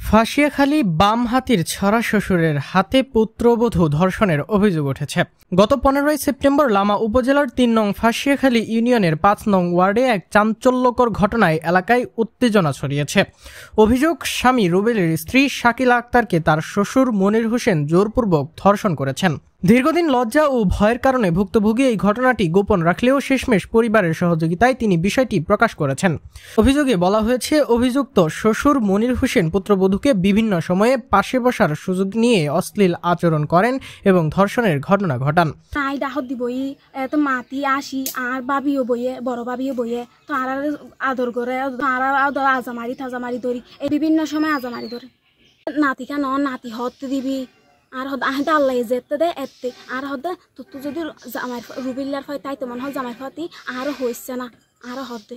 ফাঁসিয়াখালী বামহাতির ছড়া শ্বশুরের হাতে পুত্রবধূ ধর্ষণের অভিযোগ উঠেছে। গত 15 সেপ্টেম্বর লামা উপজেলার 3 নং ফাঁসিয়াখালী ইউনিয়নের 5 নং ওয়ার্ডে এক চাঞ্চল্যকর ঘটনায় এলাকায় উত্তেজনা ছড়িয়েছে। অভিযোগ, স্বামী রুবেলের স্ত্রী শাকিলা আক্তারকে তার শ্বশুর মনির হোসেন জোরপূর্বক ধর্ষণ করেছেন। দীর্ঘদিন লজ্জা ও ভয়ের কারণে ভুক্তভোগী এই ঘটনাটি গোপন রাখলেও শেষমেশ পরিবারের সহযোগিতায় তিনি বিষয়টি প্রকাশ করেছেন। অভিযোগে বলা হয়েছে, অভিযুক্ত শ্বশুর মনির হোসেন পুত্রবধূকে বিভিন্ন সময়ে পাশে বসার সুযোগ নিয়ে অশ্লীল আচরণ করেন এবং ধর্ষণের ঘটনা ঘটান। তো মাতি আসি আর বাবিও বইয়ে বড় বাবিও বইয়ে তো আর আদর করে আজামারি থাজামারি ধরি, এই বিভিন্ন সময় আজামারি ধরে নাতি কেন নাতি হতে দিবি আর আহেদা আল্লাহ যেতে দে এতে আর হতে তো যদি জামাই রুবিল্লার ফয় তাই তো মনে হয় জামাই ফাতি আরো হয়েছে না আরো হতে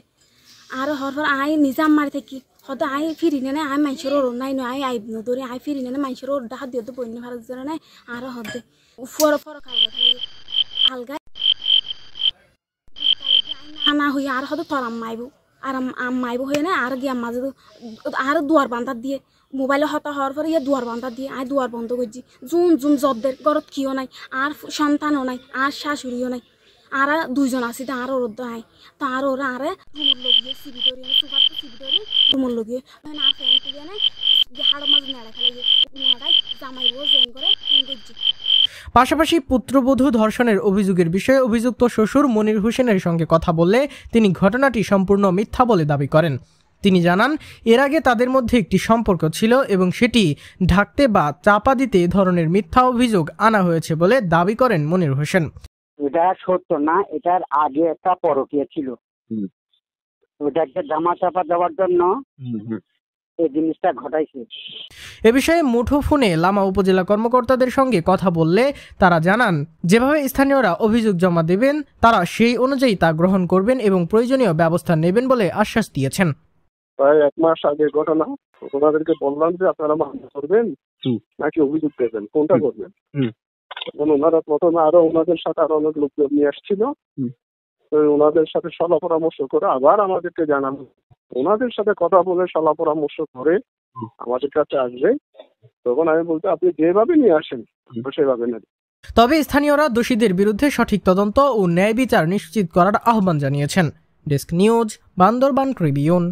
আরো হওয়ার পর আই নিজে মারি থাকি হতে আই ফিরি নে আই মানুষের ওর নাই নয় আই ধরে আই ফিরি নে মানুষের ওর ডাহাত দিয়ে তো বন্য ভারত জন্য নাই আরো হতে ফর ফর আলগা আনা হই আর হতে তোর আম্মাইবো আর আম্মাইবো হয়ে না আর গিয়ে মাঝে আর দুয়ার বান্ধার দিয়ে মোবাইলে হতা হওয়ার পরে দুয়ার বান্ধা দিয়ে আই দুয়ার বন্ধ করছি। জুন জুন জবদের ঘরত কিও নাই আর সন্তানও নাই আর শাশুড়িও নাই আর দুইজন আছি আর ওর আয় তো আর ওরা আরে রুমর লগিয়ে সিবি ধরি সুপার তো সিবি ধরি রুমর লগিয়ে আর ফ্যান তুলিয়ে নাই হাড় মাঝে নেড়া খেলে নেড়াই জামাইবো জেন করে ফ্যান করছি। পাশাপাশি পুত্রবধূ ধর্ষণের অভিযোগের বিষয়ে অভিযুক্ত শ্বশুর মনির হোসেনের সঙ্গে কথা বললে তিনি ঘটনাটি সম্পূর্ণ মিথ্যা বলে দাবি করেন। তিনি জানান, এর আগে তাদের মধ্যে একটি সম্পর্ক ছিল এবং সেটি ঢাকতে বা চাপা দিতে এ ধরনের মিথ্যা অভিযোগ আনা হয়েছে বলে দাবি করেন মনির হোসেন। এটা সত্য না, এটার আগে একটা পরকীয়া ছিল, ওটাকে জামা চাপা দেওয়ার জন্য এই জিনিসটা ঘটাইছে। এ বিষয়ে মুঠোফোনে লামা উপজেলা কর্মকর্তাদের সঙ্গে কথা বললে তারা জানান, যেভাবে স্থানীয়রা অভিযোগ জমা দেবেন তারা সেই অনুযায়ী তা গ্রহণ করবেন এবং প্রয়োজনীয় ব্যবস্থা নেবেন বলে আশ্বাস দিয়েছেন। প্রায় 1 মাস আগে ঘটনা, ওনাদেরকে বললাম যে আপনারা মামলা করবেন নাকি অভিযোগ দেবেন, কোনটা করবেন। ওনারা প্রথমে আরো ওনাদের সাথে আরো অনেক লোকজন নিয়ে আসছিল, ওনাদের সাথে সলা পরামর্শ করে আবার আমাদেরকে জানানো, ওনাদের সাথে কথা বলে সলা পরামর্শ করে আমাদের কাছে আসবে। তখন আমি বলতে আপনি যেভাবে নিয়ে আসেন সেভাবে নেন। তবে স্থানীয়রা দোষীদের বিরুদ্ধে সঠিক তদন্ত ও ন্যায় বিচার নিশ্চিত করার আহ্বান জানিয়েছেন। Desk news, Bandarban Tribune.